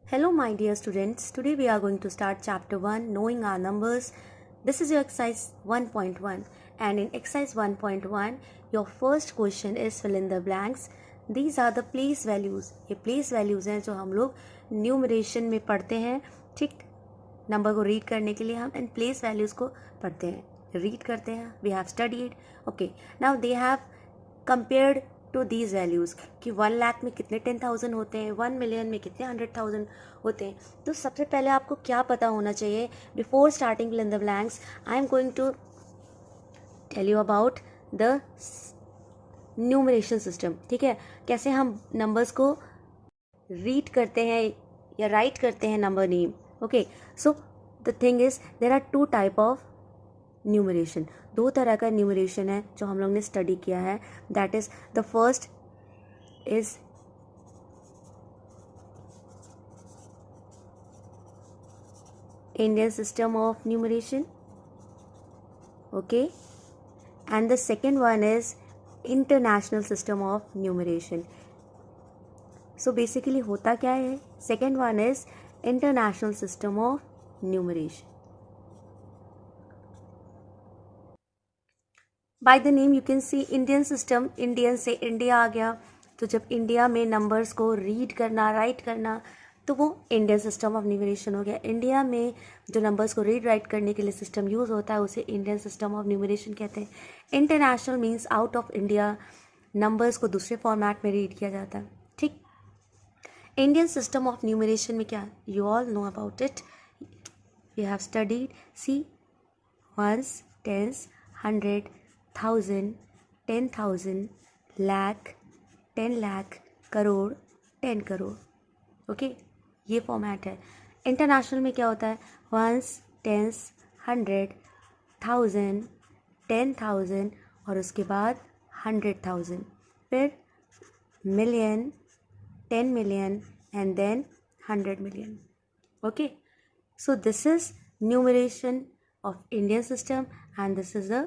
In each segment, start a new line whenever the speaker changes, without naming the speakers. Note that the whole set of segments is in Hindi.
Hello, my dear students. Today we are going to start chapter 1, Knowing Our Numbers. This is your exercise 1.1, and in exercise 1.1, your first question is fill in the blanks. These are the place values. ये place values हैं जो हम लोग न्यूमरेशन में पढ़ते हैं. ठीक, नंबर को रीड करने के लिए हम इन प्लेस वैल्यूज को पढ़ते हैं, रीड करते हैं. We have studied. Okay, now they have compared to these values कि 1 लाख में कितने 10,000 होते हैं, 1 मिलियन में कितने 100,000 होते हैं. तो सबसे पहले आपको क्या पता होना चाहिए? Before starting fill in the blanks, I am going to tell you about the numeration system. ठीक है, कैसे हम नंबर्स को रीड करते हैं या राइट करते हैं number name. Okay, so the thing is there are 2 type of numeration. 2 तरह का न्यूमरेशन है जो हम लोग ने स्टडी किया है. That is the first is Indian system of numeration. Okay, and the second one is international system of numeration. So basically होता क्या है? Second one is international system of numeration. By the name you can see Indian system. Indian से इंडिया आ गया, तो जब इंडिया में नंबर्स को रीड करना, राइट करना, तो वो इंडियन सिस्टम ऑफ न्यूमरेशन हो गया. इंडिया में जो नंबर्स को रीड राइट करने के लिए सिस्टम यूज़ होता है उसे इंडियन सिस्टम ऑफ न्यूमरेशन कहते हैं. International means out of India numbers को दूसरे फॉर्मेट में रीड किया जाता है. ठीक, इंडियन सिस्टम ऑफ न्यूमरेशन में क्या, you all know about it, you have studied. See, ones, tens, 100, 1000, 10,000, lakh, 10 lakh, crore, 10 crore. Okay, ये फॉर्मेट है. इंटरनेशनल में क्या होता है? वंस, टेंस, 100, 1000, 10,000 और उसके बाद 100,000, फिर million, 10 million and then 100 million. Okay, so this is numeration of Indian system and this is the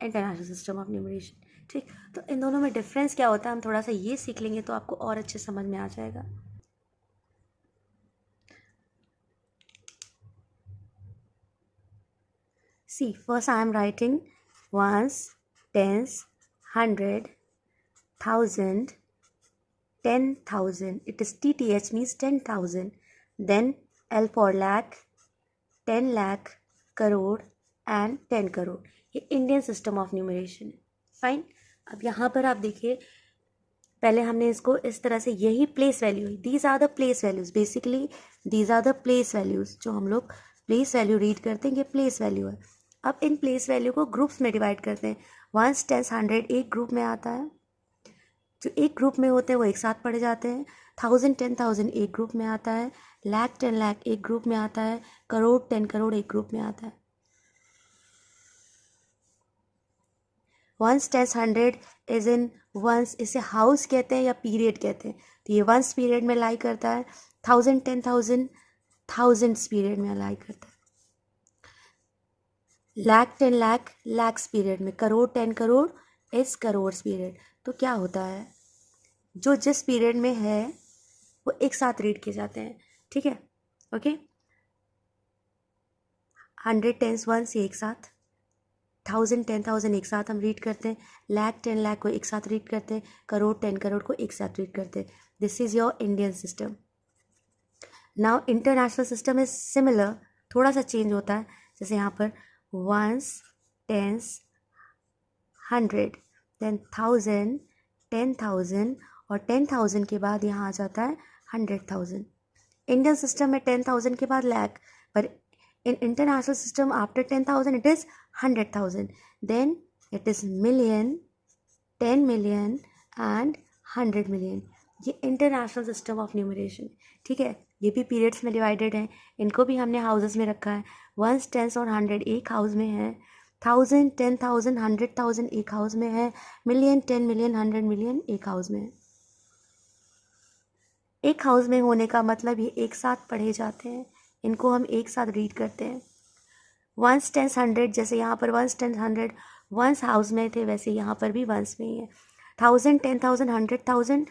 international system of numeration. ठीक, तो इन दोनों में डिफरेंस क्या होता है हम थोड़ा सा ये सीख लेंगे तो आपको और अच्छे समझ में आ जाएगा. See, first I am writing ones, tens, 100, 1000, 10,000. It is TTH means 10,000. Then L for lakh, 10 lakh, crore and 10 crore. ये इंडियन सिस्टम ऑफ न्यूमरेशन है. फाइन, अब यहाँ पर आप देखिए, पहले हमने इसको इस तरह से, यही प्लेस वैल्यू है. These are the place values. Basically these are the place values जो हम लोग प्लेस वैल्यू रीड करते हैं, ये प्लेस वैल्यू है. अब इन प्लेस वैल्यू को ग्रुप्स में डिवाइड करते हैं. 1, 10, 100 एक ग्रुप में आता है. जो एक ग्रुप में होते हैं वो एक साथ पढ़े जाते हैं. 1000, 10,000 एक ग्रुप में आता है. लाख, 10 लाख एक ग्रुप में आता है. करोड़, 10 करोड़ एक ग्रुप में आता है. 1, 10, 100 इज इन वंस. इसे हाउस कहते हैं या पीरियड कहते हैं, तो ये वंस पीरियड में लाई करता है. 1000, 10,000 थाउजेंड्स पीरियड में लाई करता है. लाख, 10 लाख लैक्स पीरियड में. Crore, 10 crore is crores period. तो क्या होता है, जो जिस पीरियड में है वो एक साथ रीड किए जाते हैं. ठीक है, ओके. 100 टेंस वंस ये एक साथ, 1000, 10,000 एक साथ हम रीड करते हैं. लाख, 10 लाख को एक साथ रीड करते हैं. करोड़, 10 करोड़ को एक साथ रीड करते हैं. This is your Indian system. Now international system is similar, थोड़ा सा चेंज होता है. जैसे यहाँ पर वंस, टेंस, 100, देन 1000, 10,000 और 10,000 के बाद यहाँ आ जाता है 100,000. इंडियन सिस्टम में 10,000 के बाद लाख, पर in international system after 10,000 it is 100,000, then it is million, 10 million and 100 million. ये इंटरनेशनल सिस्टम ऑफ न्यूमरेशन. ठीक है, ये भी पीरियड्स में डिवाइडेड है. इनको भी हमने हाउसेस में रखा है. 1, 10 और 100 एक हाउस में है. 1000, 10,000, 100,000 एक हाउस में है. मिलियन, 10 मिलियन, 100 मिलियन एक हाउस में है. एक हाउस में होने का मतलब ये एक साथ पढ़े जाते हैं, इनको हम एक साथ रीड करते हैं. 1, 10, 100 जैसे यहाँ पर 1, 10, 100 वंस हाउस में थे, वैसे यहाँ पर भी वंस में ही है. 1000, 10,000, 100,000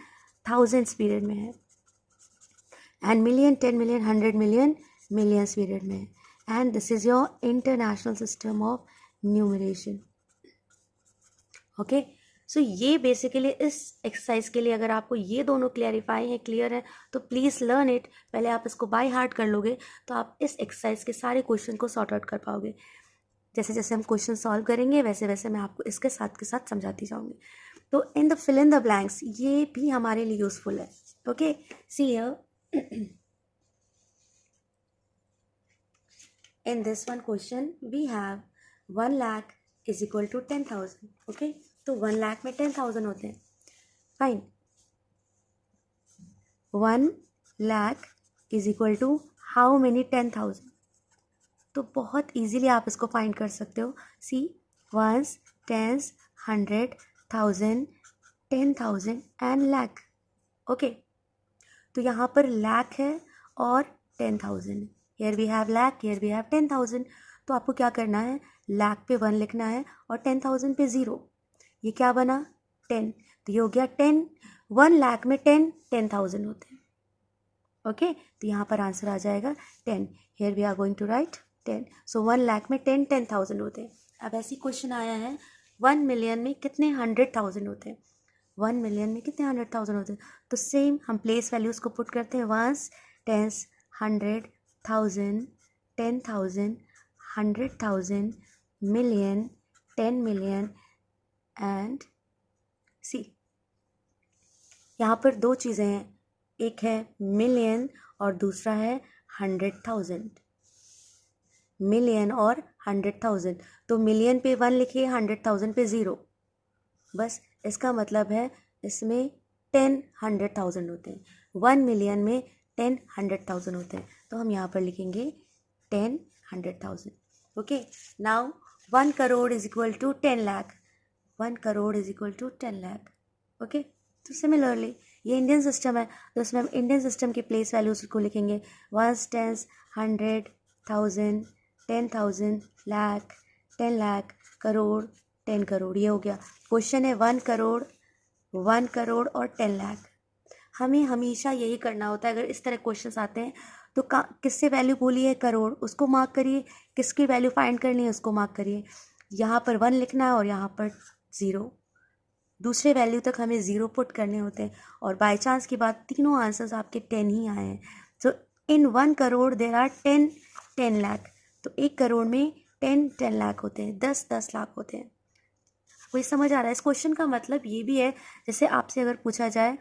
थाउजेंड्स पीरियड में है. And million, 10 million, 100 million, millions period में. And this is your international system of numeration. Okay, so ये बेसिकली इस एक्सरसाइज के लिए अगर आपको ये दोनों क्लियरिफाई है, क्लियर है, तो प्लीज़ लर्न इट. पहले आप इसको बाय हार्ट कर लोगे तो आप इस एक्सरसाइज के सारे क्वेश्चन को सॉर्ट आउट कर पाओगे. जैसे जैसे हम क्वेश्चन सॉल्व करेंगे वैसे वैसे मैं आपको इसके साथ के साथ समझाती जाऊंगी. तो in the fill in the blanks ये भी हमारे लिए यूजफुल है. Okay, see here in this one question we have 1 lakh is equal to 10,000. Okay, तो 1 लाख में 10,000 होते हैं. Fine. 1 lakh is equal to how many 10,000. तो बहुत इजीली आप इसको फाइंड कर सकते हो. See, ones, tens, 100, 1000, 10,000 and lakh. Okay, तो यहाँ पर लाख है और 10,000 है. Here we have lakh, here we have 10,000. तो आपको क्या करना है, लाख पे 1 लिखना है और 10,000 पे 0. ये क्या बना, 10. तो ये हो गया 10. 1 लाख में 10, 10,000 होते हैं. ओके, तो यहाँ पर आंसर आ जाएगा 10. Here we are going to write 10. So 1 lakh में 10, 10,000 होते हैं. अब ऐसी क्वेश्चन आया है 1 मिलियन में कितने 100,000 होते हैं. 1 मिलियन में कितने 100,000 होते हैं. तो सेम हम प्लेस वैल्यूज़ को पुट करते हैं. Ones, tens, 100, 1000, 10,000, 100,000, million, 10 million and see. यहाँ पर दो चीज़ें हैं, एक है मिलियन और दूसरा है 100,000. मिलियन और 100,000. तो मिलियन पे 1 लिखिए, 100,000 पे 0. बस इसका मतलब है इसमें 10 100,000 होते हैं. 1 मिलियन में 10 100,000 होते हैं. तो हम यहाँ पर लिखेंगे 10 100,000. Okay, now 1 crore is equal to 10 lakh. 1 crore is equal to 10 lakh. Okay, तो सिमिलरली ये इंडियन सिस्टम है तो इसमें हम इंडियन सिस्टम की प्लेस वैल्यूज को लिखेंगे. 1, 10, 100, 1000, 10,000, लाख, 10 लाख, करोड़, 10 करोड़. ये हो गया. क्वेश्चन है 1 करोड़, 1 करोड़ और 10 लाख. हमें हमेशा यही करना होता है. अगर इस तरह क्वेश्चंस आते हैं तो किससे वैल्यू बोली है, करोड़, उसको मार्क करिए. किसकी वैल्यू फाइंड करनी है उसको मार्क करिए. यहाँ पर 1 लिखना है और यहाँ पर 0. दूसरे वैल्यू तक हमें 0 पुट करने होते हैं. और बाय चांस की बात, तीनों आंसर्स आपके 10 ही आए हैं. सो इन 1 करोड़ देर आर 10 10 लाख. तो 1 करोड़ में 10 10 लाख होते हैं, 10 10 लाख होते हैं. कोई समझ आ रहा है. इस क्वेश्चन का मतलब ये भी है, जैसे आपसे अगर पूछा जाए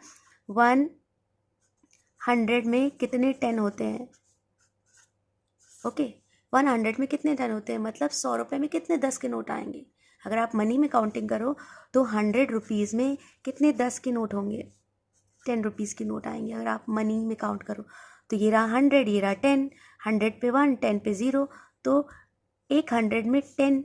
100 में कितने 10 होते हैं. ओके, 100 में कितने 10 होते हैं, मतलब 100 रुपये में कितने 10 के नोट आएंगे. अगर आप मनी में काउंटिंग करो तो 100 रुपीज़ में कितने 10 के नोट होंगे, 10 रुपीज़ के नोट आएंगे. अगर आप मनी में काउंट करो तो ये रहा 100, ये रहा 10. 100 पे 1, 10 पे 0. तो 100 में 10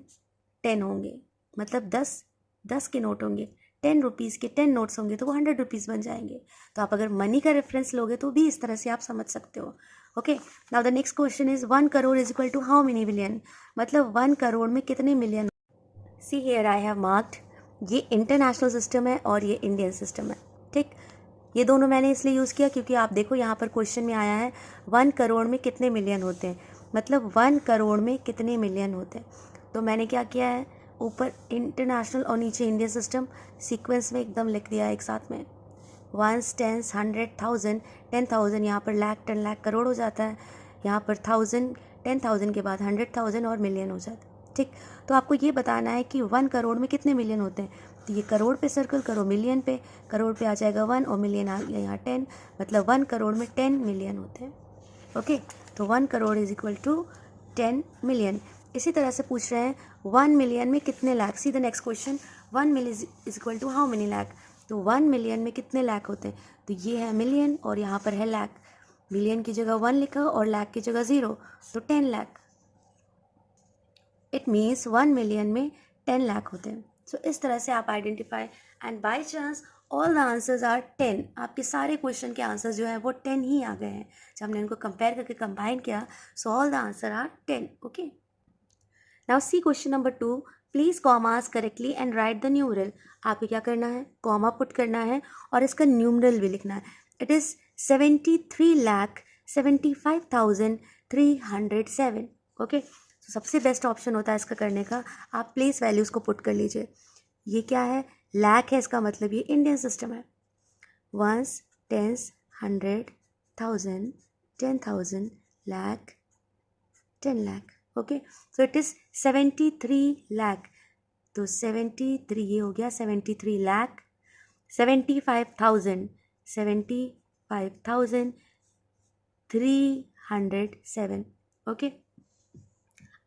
10 होंगे, मतलब 10 10 के नोट होंगे. 10 रुपीज़ के 10 नोट्स होंगे तो वो 100 रुपीज़ बन जाएंगे. तो आप अगर मनी का रेफरेंस लोगे तो भी इस तरह से आप समझ सकते हो. Okay, now the next question is 1 crore is equal to how many million. मतलब 1 करोड़ में कितने million. See here I have marked. ये इंटरनेशनल सिस्टम है और ये इंडियन सिस्टम है. ठीक, ये दोनों मैंने इसलिए यूज़ किया क्योंकि आप देखो यहाँ पर क्वेश्चन में आया है 1 करोड़ में कितने मिलियन होते हैं, मतलब 1 करोड़ में कितने मिलियन होते हैं. तो मैंने क्या किया है, ऊपर इंटरनेशनल और नीचे इंडियन सिस्टम सीक्वेंस में एकदम लिख दिया एक साथ में. 1, 10, 100, 1000, 10,000, यहाँ पर लाख, 10 लाख, करोड़ हो जाता है. यहाँ पर 1000, 10,000 के बाद 100,000 और मिलियन हो जाता है. ठीक, तो आपको ये बताना है कि 1 करोड़ में कितने मिलियन होते हैं. तो ये करोड़ पे सर्कल करो, मिलियन पे, करोड़ पे आ जाएगा 1 और मिलियन आ गया यहाँ 10. मतलब 1 करोड़ में 10 मिलियन होते हैं. ओके, तो 1 crore is equal to 10 million. इसी तरह से पूछ रहे हैं 1 मिलियन में कितने lakh. See the next question, 1 million is equal to how many lakh. तो 1 मिलियन में कितने लाख होते हैं. तो ये है मिलियन और यहाँ पर है लाख. मिलियन की जगह 1 लिखा और लाख की जगह 0, तो 10 लाख. इट मीन्स 1 मिलियन में 10 लाख होते हैं. सो इस तरह से आप identify and by chance all the answers are 10. आपके सारे क्वेश्चन के आंसर्स जो है वो 10 ही आ गए हैं. जब हमने इनको कंपेयर करके कंबाइन किया, so all the answer are 10. Okay, now see question number 2. Please commas correctly and write the numeral. आपको क्या करना है, कॉमा पुट करना है और इसका न्यूमरल भी लिखना है. It is 73 lakh 75,307. ओके, तो सबसे बेस्ट ऑप्शन होता है इसका करने का, आप प्लेस वैल्यूज़ को पुट कर लीजिए. ये क्या है, लाख है, इसका मतलब ये इंडियन सिस्टम है. Ones, tens, 100, 1000, 10,000, lakh, 10 lakh. Okay, so it is 73 lakh. तो 73 ये हो गया 73 लाख, 75,000, 75,307. ओके,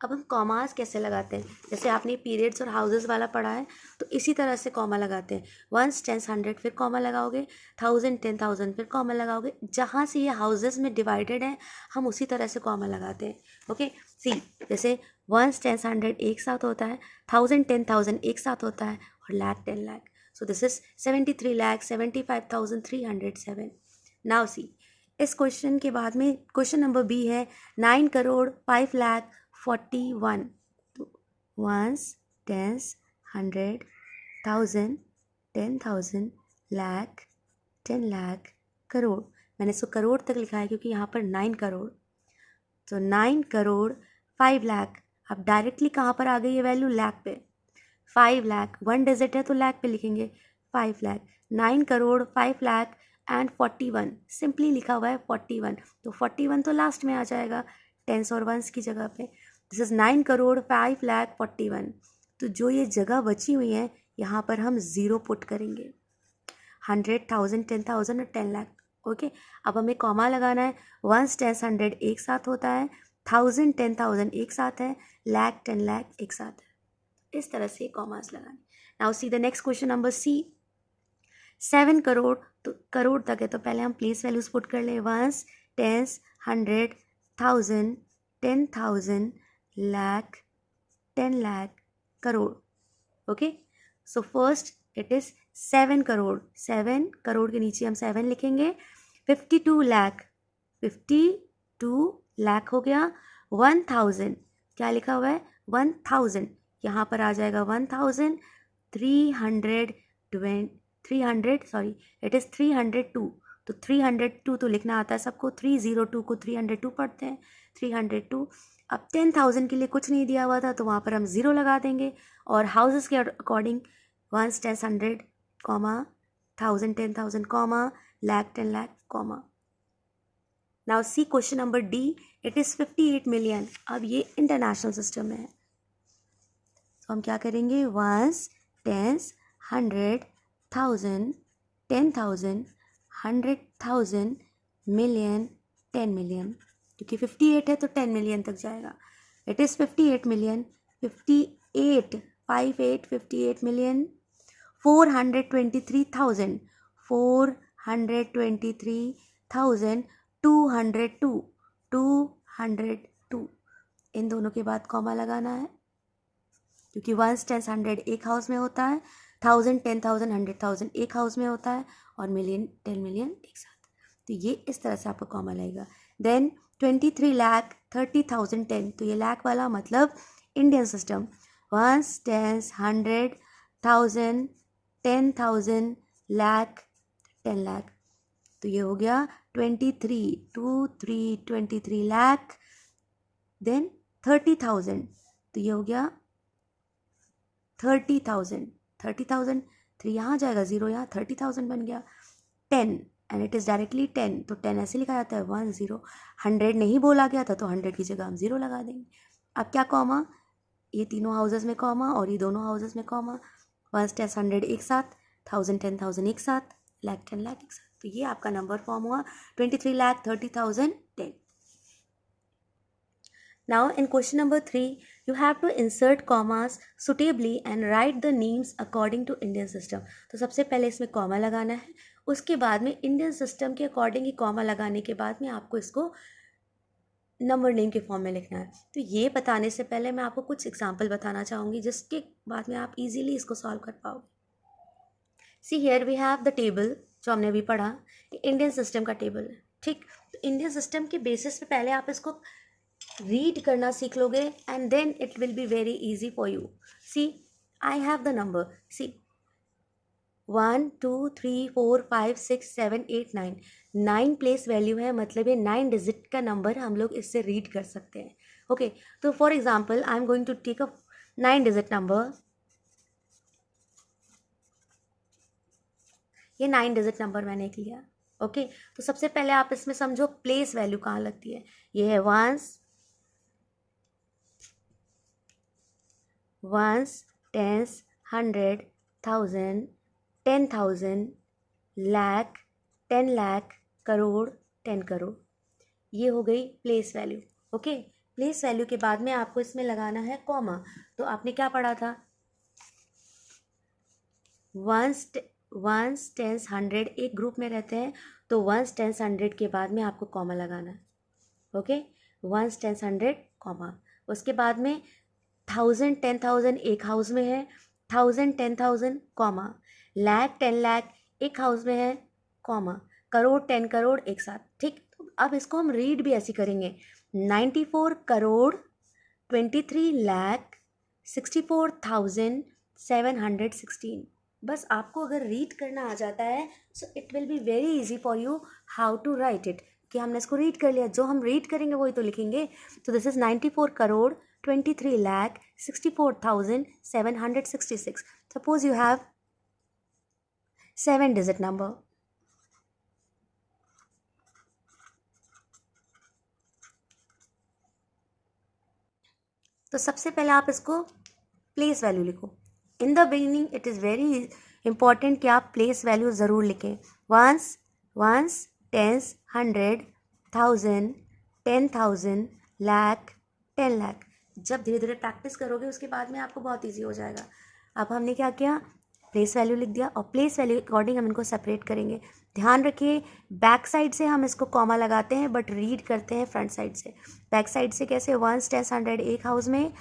अब हम कॉमास कैसे लगाते हैं, जैसे आपने पीरियड्स और हाउसेस वाला पढ़ा है तो इसी तरह से कॉमा लगाते हैं. वंस, टेंस, 100 फिर कॉमा लगाओगे, 1000, 10,000 फिर कॉमा लगाओगे. जहाँ से ये हाउसेस में डिवाइडेड है हम उसी तरह से कॉमा लगाते हैं. ओके, सी, जैसे वंस, टेंस, 100 एक साथ होता है, 1000, 10,000 एक साथ होता है, और लाख, 10 लाख. सो this is 73 lakh 75,307. Now see, इस क्वेश्चन के बाद में क्वेश्चन नंबर बी है 9 करोड़ 5 लाख 41. Ones, tens, 100, 1000, 10,000, lakh, 10 lakh, crore. मैंने इसको करोड़ तक लिखा है क्योंकि यहाँ पर 9 करोड़. तो 9 करोड़ 5 लाख. अब डायरेक्टली कहाँ पर आ गई ये वैल्यू, लाख पे. 5 लाख 1 डिजिट है तो लाख पे लिखेंगे, 5 लाख. 9 करोड़ 5 लाख एंड 41, सिंपली लिखा हुआ है 41, तो 41 तो लास्ट में आ जाएगा टेंस और वंस की जगह पे. This is 9 crore 5 lakh 41. तो जो ये जगह बची हुई है यहाँ पर हम ज़ीरो पुट करेंगे. 100, 1000, 10,000 और 10 लाख. ओके, अब हमें कॉमा लगाना है. वंस, टेंस, 100 एक साथ होता है, 1000, 10,000 एक साथ है, लाख, 10 लाख एक साथ है. इस तरह से कॉमास लगाने. Now see the next question number C. 7 crore, तो करोड़ तक है तो पहले हम प्लेस वैल्यूज पुट कर ले. Ones, tens, 100, 1000, 10,000, lakh, 10 lakh, crore. Okay, so first it is 7 crore. 7 crore के नीचे हम 7 लिखेंगे. 52 लाख, 52 लाख हो गया. 1000, क्या लिखा हुआ है, 1000, यहाँ पर आ जाएगा 1000. 300 सॉरी, इट इज़ 302. तो 302 तो लिखना आता है सबको, 302 को 302 पढ़ते हैं, 302. अब 10,000 के लिए कुछ नहीं दिया हुआ था तो वहाँ पर हम ज़ीरो लगा देंगे. और हाउसेस के according ones, tens, 100, comma, 1000, 10,000, comma, lakh, 10 lakh, comma. Now see question number D. It is 58 million. अब ये इंटरनेशनल सिस्टम में है तो हम क्या करेंगे, वंस, टेंस, 100, 1000, 10,000, 100,000, मिलियन, 10 मिलियन. क्योंकि 58 है तो 10 मिलियन तक जाएगा. It is 58 million. 58, 58, 58 मिलियन. 423,000, 423,000, 202, 202. इन दोनों के बाद कॉमा लगाना है क्योंकि वंस, टेंस, 100 एक हाउस में होता है, 1000, 10,000, 100,000 एक हाउस में होता है, और मिलियन, 10 मिलियन एक साथ. तो ये इस तरह से आपका कॉमा लगेगा. देन 23 लाख 30,000 10. तो ये लाख वाला मतलब Indian system. Ones, tens, 100, 1000, 10,000, lakh, 10 lakh. तो ये हो गया 23 लाख. देन 30,000, तो ये हो गया 30,000. 30,000, 3 यहाँ जाएगा, 0 यहाँ, 30,000 बन गया. 10 एंड इट इज़ डायरेक्टली 10, तो 10 ऐसे लिखा जाता है, 1 0. 100 नहीं बोला गया था तो 100 की जगह हम 0 लगा देंगे. अब क्या कॉमा, ये तीनों हाउसेस में कॉमा और ये दोनों हाउसेस में कॉमा. वंस, टेंस, 100 एक साथ, 1000, 10,000 एक साथ, लाख, 10 लाख एक साथ. तो ये आपका नंबर फॉर्म हुआ 23 lakh 30,000 10. Now in question number 3, you have to insert commas suitably and write the names according to Indian system. तो सबसे पहले इसमें कॉमा लगाना है, उसके बाद में इंडियन सिस्टम के अकॉर्डिंग ही कॉमा लगाने के बाद में आपको इसको नंबर नेम के फॉर्म में लिखना है. तो ये बताने से पहले मैं आपको कुछ एग्जाम्पल बताना चाहूँगी जिसके बाद में आप इजीली इसको सॉल्व कर पाओगे. See here we have the table जो हमने अभी पढ़ा, इंडियन सिस्टम का टेबल है. ठीक, तो इंडियन सिस्टम के बेसिस पे पहले आप इसको रीड करना सीख लोगे and then it will be very easy for you. See, I have the number. See, 1 2 3 4 5 6 7 8 9, 9 place value है, मतलब ये 9 डिजिट का नंबर हम लोग इससे रीड कर सकते हैं. ओके, तो for example I am going to take a 9 digit number. ये 9 डिजिट नंबर मैंने एक लिया. ओके, तो सबसे पहले आप इसमें समझो प्लेस वैल्यू कहाँ लगती है. ये है वंस, टेंस, 100, 1000, 10,000, लाख, 10 लाख, करोड़, 10 करोड़. ये हो गई place value. Okay, place value के बाद में आपको इसमें लगाना है कॉमा. तो आपने क्या पढ़ा था, वंस टेंस 100 एक ग्रुप में रहते हैं, तो वंस टेंस 100 के बाद में आपको कॉमा लगाना है. Okay, once tens 100 comma. उसके बाद में 1000 10,000 एक हाउस में है, 1000 10,000 कॉमा. लाख 10 लाख एक हाउस में है, कॉमा. करोड़ 10 करोड़ एक साथ. ठीक, तो अब इसको हम रीड भी ऐसी करेंगे, 94 करोड़ 23 लाख 64,716. बस आपको अगर रीड करना आ जाता है, so it will be very easy for you how to write it. कि हमने इसको रीड कर लिया, जो हम रीड करेंगे वही तो लिखेंगे. तो this is 94 crore 23 lakh 64,766. Suppose you have 7 digit number. तो सबसे पहले आप इसको प्लेस वैल्यू लिखो. In the beginning it is very important कि आप प्लेस वैल्यू ज़रूर लिखें. Once tens 100 1000 10,000 lakh 10 lakh. जब धीरे धीरे प्रैक्टिस करोगे उसके बाद में आपको बहुत इजी हो जाएगा. अब हमने क्या किया, प्लेस वैल्यू लिख दिया, और प्लेस वैल्यू के अकॉर्डिंग हम इनको सेपरेट करेंगे. ध्यान रखिए, बैक साइड से हम इसको कॉमा लगाते हैं बट रीड करते हैं फ्रंट साइड से. बैक साइड से कैसे, वंस टेंस 100 एक हाउस में,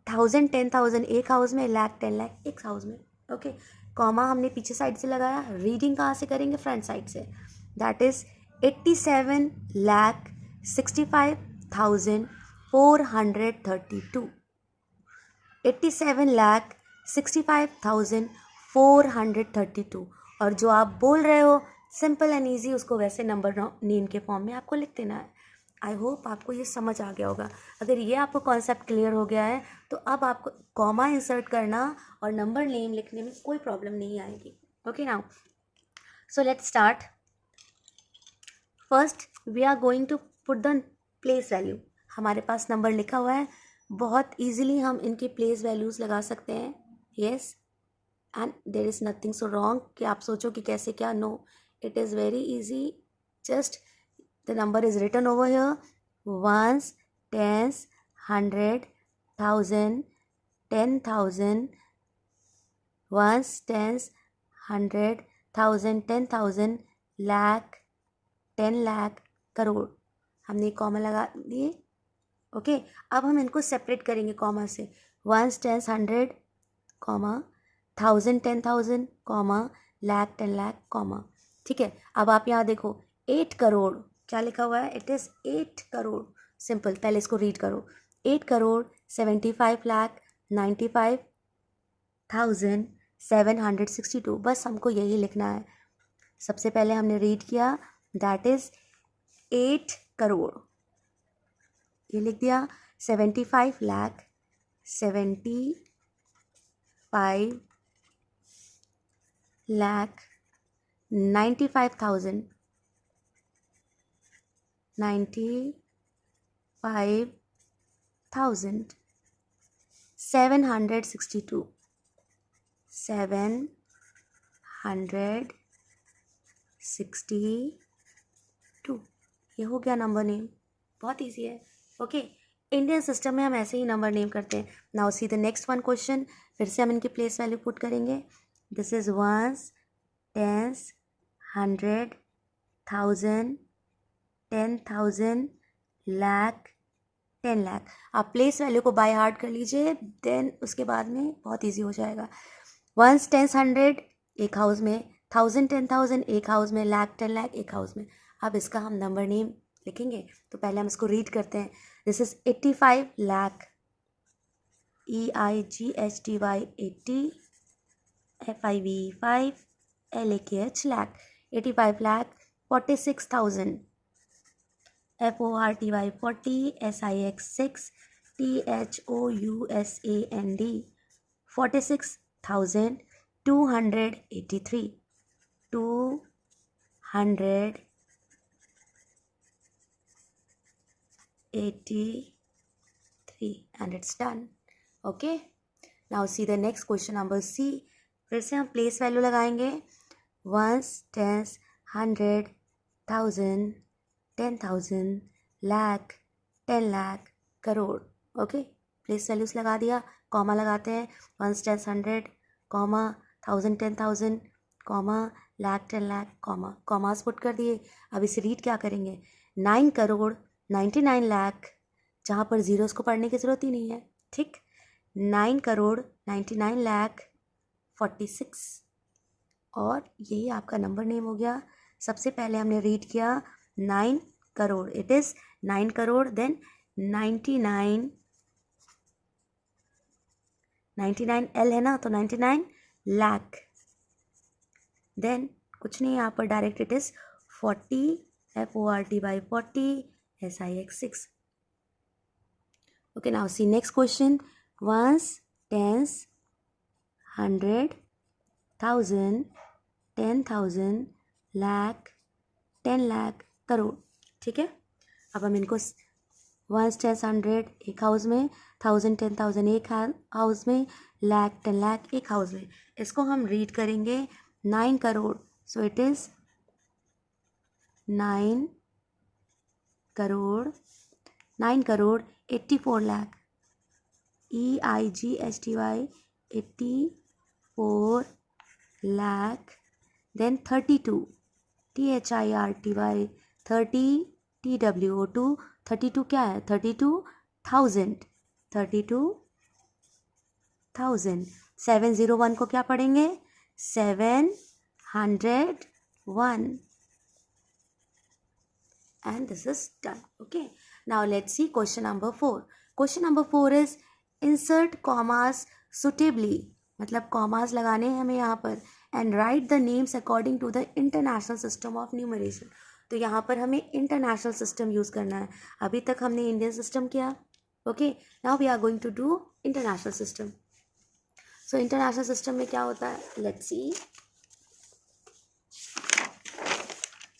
1000 10,000 एक हाउस में, लाख 10 लाख एक हाउस में. ओके, कॉमा हमने पीछे साइड से लगाया, रीडिंग कहाँ से करेंगे, फ्रंट साइड से. That is 87,65,432. 87,65,432. और जो आप बोल रहे हो सिंपल एंड ईजी, उसको वैसे नंबर नेम के फॉर्म में आपको लिख देना है. आई होप आपको ये समझ आ गया होगा. अगर ये आपको कॉन्सेप्ट क्लियर हो गया है तो अब आपको कॉमा इंसर्ट करना और नंबर नेम लिखने में कोई प्रॉब्लम नहीं आएगी. Okay, now so let's start. First we are going to put the place value. हमारे पास नंबर लिखा हुआ है, बहुत ईजिली हम इनके प्लेस वैल्यूज़ लगा सकते हैं. Yes, and there is nothing so wrong कि आप सोचो कि कैसे क्या. No, it is very easy. Just the number is written over here. Ones tens 100 1000 10,000. Ones tens 100 1000 10,000 lakh 10 lakh crore. हमने कॉमा लगा दिए. ओके, अब हम इनको सेपरेट करेंगे कॉमा से. Once tens 100 comma, 1000 10,000 comma, lakh 10 lakh comma. ठीक है, अब आप यहाँ देखो 8 करोड़ क्या लिखा हुआ है, इट इज़ 8 करोड़. सिंपल, पहले इसको रीड करो. 8 करोड़ 75 लाख 95,762. बस हमको यही लिखना है. सबसे पहले हमने रीड किया, दैट इज़ 8 करोड़, ये लिख दिया. 75 लाख 75 लाख 95,000 95,762 762. ये हो गया नंबर नेम. बहुत ईजी है. ओके, इंडियन सिस्टम में हम ऐसे ही नंबर नेम करते हैं. Now see the next one question. फिर से हम इनकी प्लेस वैल्यू पुट करेंगे. This is once tens 100 1000 10,000 lakh 10 lakh. आप प्लेस वैल्यू को बाय हार्ट कर लीजिए, देन उसके बाद में बहुत ईजी हो जाएगा. वंस टेंस 100 एक हाउस में, 1000 10,000 एक हाउस में, लाख 10 लाख एक हाउस में. अब इसका हम नंबर नेम लिखेंगे. तो पहले हम इसको रीड करते हैं. This is 85 lakh, EIGHTY 80 FIV 5 LAKH lakh, 85 lakh 46,000, FORTY 40, SIX 6, THOUSAND 46,283, 283, and it's done. Okay, now see the next question number C. फिर से हम प्लेस वैल्यू लगाएंगे. Ones, tens, 100, 1000, 10,000, lakh, 10 lakh, crore. Okay, place values लगा दिया, कॉमा लगाते हैं. Ones, tens, 100, comma, 1000, 10,000, comma, lakh, 10 lakh, comma. Commas put कर दिए. अब इसे रीड क्या करेंगे? 9 करोड़ 99 लाख, जहाँ पर जीरोस को पढ़ने की ज़रूरत ही नहीं है. ठीक, 9 करोड़ 99 लाख 46, और यही आपका नंबर नेम हो गया. सबसे पहले हमने रीड किया 9 crore, it is 9 crore, then 99 L है ना, तो 99 लाख, देन कुछ नहीं यहाँ पर, direct it is 40, FORTY 40, SIX 6. Okay, now see next question. Ones, tens, 100, 1000, 10,000, lakh, 10 lakh, crore. ठीक है, अब हम इनको वंस, टेंस, 100 एक हाउस में, 1000, 10,000 एक हाउस में, लाख, 10 लाख एक हाउस में. इसको हम रीड करेंगे 9 crore. So it is 9 crore 84 lakh, EIGHTY 84 lakh, then 32 THIRTY 30 TWO2 32 क्या है? 32,000 701 को क्या पढ़ेंगे? 701, and this is done. Okay, now let's see question number 4. Question number 4 is insert commas suitably, मतलब कॉमास लगाने हैं हमें यहाँ पर, and write the names according to the international system of numeration. तो यहाँ पर हमें इंटरनेशनल सिस्टम यूज़ करना है. अभी तक हमने इंडियन सिस्टम किया. Okay, now we are going to do international system. So international system में क्या होता है? Let's see.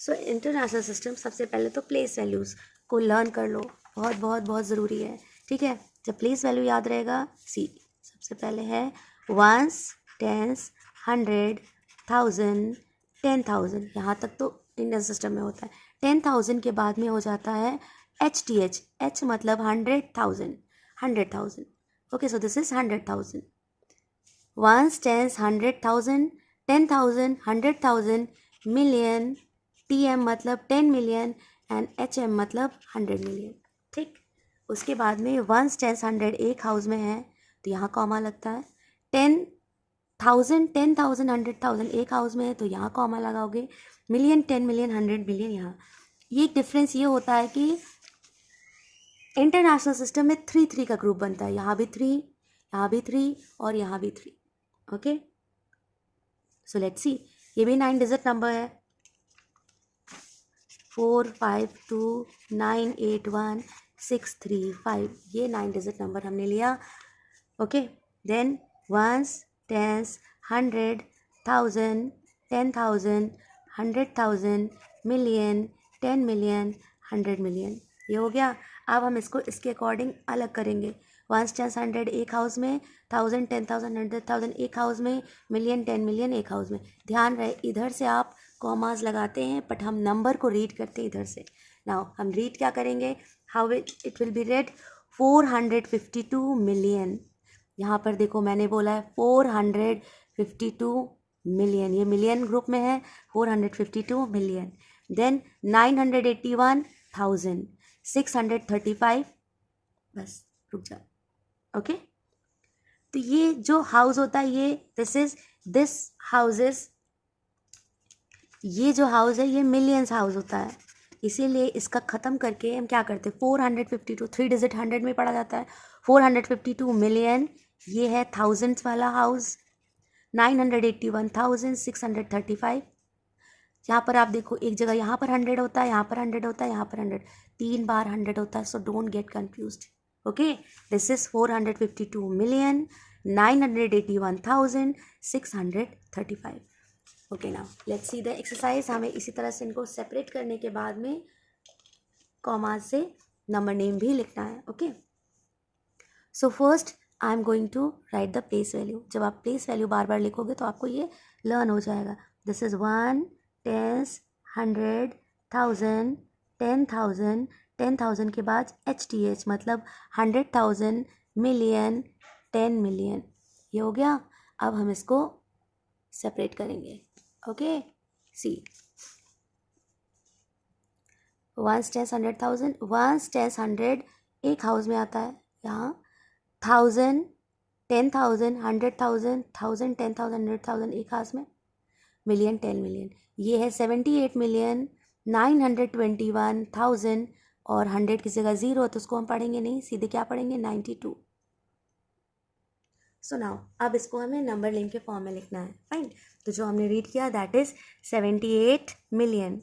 So international system, सबसे पहले तो प्लेस वैल्यूज़ को लर्न कर लो, बहुत बहुत बहुत ज़रूरी है. ठीक है, जब प्लेस वैल्यू याद रहेगा, सी सबसे पहले है वंस, टेंस, 100, 1000, 10,000, यहाँ तक तो इंडियन सिस्टम में होता है. 10,000 के बाद में हो जाता है HTH, H मतलब 100,000. Okay, so this is 100,000. Ones, tens, 100,000, 10,000, 100,000, million, TM मतलब 10 मिलियन, एंड HM मतलब 100 मिलियन. ठीक, उसके बाद में वंस, टेंस, 100 एक हाउस में है, तो यहाँ कॉमा लगता है. 10,000, 10,000, 100,000 एक हाउस में है, तो यहाँ कॉमा लगाओगे. मिलियन, 10 मिलियन, 100 मिलियन, यहाँ. ये डिफरेंस ये होता है कि इंटरनेशनल सिस्टम में 3 का ग्रुप बनता है. यहाँ भी 3, यहाँ भी 3, और यहाँ भी 3. Okay, so let's see. ये भी 9 डिजिट नंबर है. 452981635, ये 9 डिजिट नंबर हमने लिया. Okay, then ones, tens, 100, 1000, 10,000, 100,000, million, 10 million, 100 million. ये हो गया. अब हम इसको इसके अकॉर्डिंग अलग करेंगे. वंस, टेंस, 100 एक हाउस में, 1000, 10,000, 100,000 एक हाउस में, मिलियन, 10 मिलियन एक हाउस में. ध्यान रहे, इधर से आप कॉमास लगाते हैं, बट हम नंबर को रीड करते हैं इधर से. नाउ हम रीड क्या करेंगे? How it will B red? 452 million. यहाँ पर देखो, मैंने बोला है 452 मिलियन, ये मिलियन ग्रुप में है. 452 मिलियन. देन 981,000, 635. बस रुक जा. ओके, तो ये जो हाउस होता है, ये दिस हाउसेस, ये जो हाउस है ये मिलियंस हाउस होता है. इसीलिए इसका ख़त्म करके हम क्या करते हैं? 452, 3 डिजिट 100 में पढ़ा जाता है. 452 मिलियन, ये है थाउजेंड्स वाला हाउस. 981,635। यहाँ पर आप देखो, एक जगह यहाँ पर 100 होता है, यहाँ पर 100 होता है, यहाँ पर 100, 3 बार 100 होता है, so don't get confused. Okay, this is 452,981,635। Okay, now let's see the exercise. हमें इसी तरह से इनको सेपरेट करने के बाद में कॉमा से नंबर नेम भी लिखना है। Okay, so first I am going to write the place value. जब आप प्लेस वैल्यू बार बार लिखोगे तो आपको ये लर्न हो जाएगा। दिस इज 1, 10, 100, 1000, 10,000, 10,000 के बाद HTH मतलब 100,000, मिलियन, 10 मिलियन। ये हो गया। अब हम इसको सेपरेट करेंगे। ओके, सी 1, 10, 100,000, 1, 10, 100 एक हाउस में आता है। यहाँ 1000, 10,000, 100,000, 1000, 10,000, 100,000 एक हाउस में। Million, 10 million. ये है 78,921,000 और 100 की जगह 0 तो उसको हम पढ़ेंगे नहीं, सीधे क्या पढ़ेंगे, 92। सो नाउ अब इसको हमें नंबर लिंक के फॉर्म में लिखना है। फाइन, तो जो हमने रीड किया दैट इज 78 मिलियन।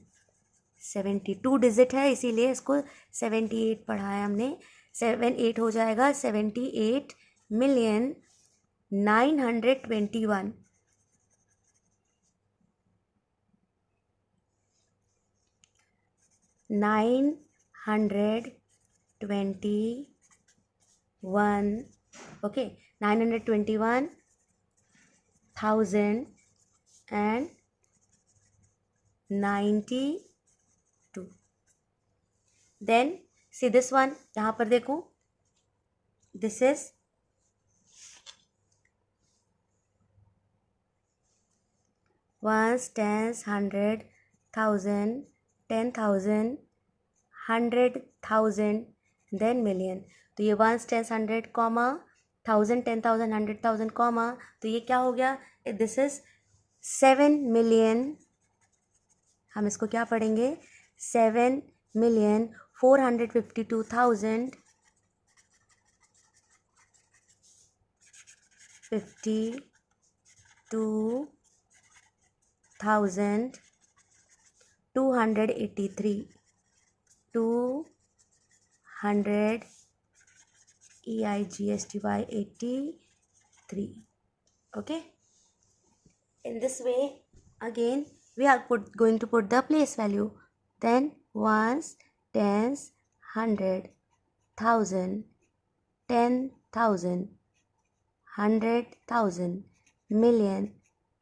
72 डिजिट है इसीलिए इसको 78 पढ़ा है हमने। 78 हो जाएगा 78 million 921 921। Okay, 921,092। Then see this one, यहाँ पर देखो, दिस इज 1, 10, 100, 1000, 10,000, 100,000, देन मिलियन। तो ये 1, 10, 100 कॉमा 1000, 10,000, 100,000 कॉमा, तो ये क्या हो गया, दिस इज 7 मिलियन। हम इसको क्या पढ़ेंगे, 7 million 452,000 52,283 200 EIGSTY 83. Okay, in this way again we are going to put the place value. Then ones, tens, 100, 1000, 10,000, 100,000, million,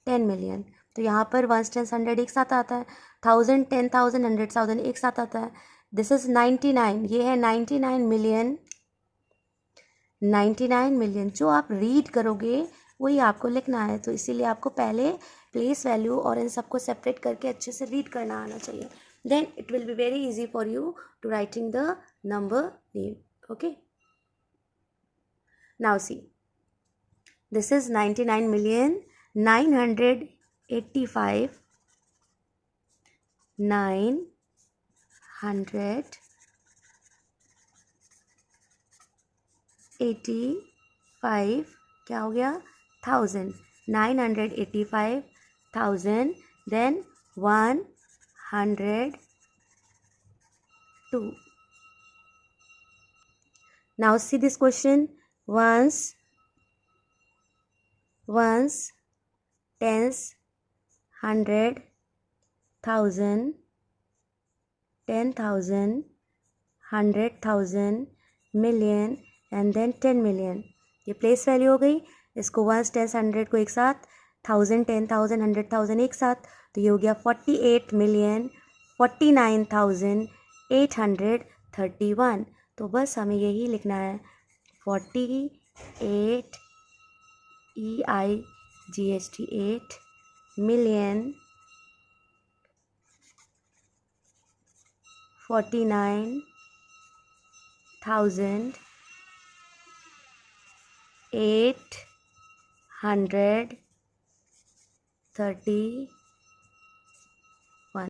10 million. तो यहाँ पर 1, 10, 100 एक साथ आता है, 1000, 10,000, 100,000 एक साथ आता है। दिस इज 99, ये है 99 मिलियन। 99 मिलियन जो आप रीड करोगे वही आपको लिखना है, तो इसीलिए आपको पहले प्लेस वैल्यू और इन सबको सेपरेट करके अच्छे से रीड करना आना चाहिए। Then it will be very easy for you to writing the number name. Okay, now see this is 99,985,985 क्या हो गया, 1000, 985,000, then 102. Now see this question. Ones, tens, 100, 1000, 10,000, 100,000, million and then 10 million. ये प्लेस वैल्यू हो गई। इसको 1, 10, 100 को एक साथ, 1000, 10,000, 100,000 एक साथ, तो ये हो गया 48,49,831। तो बस हमें यही लिखना है, 48 EIGST 8 मिलियन 49,831।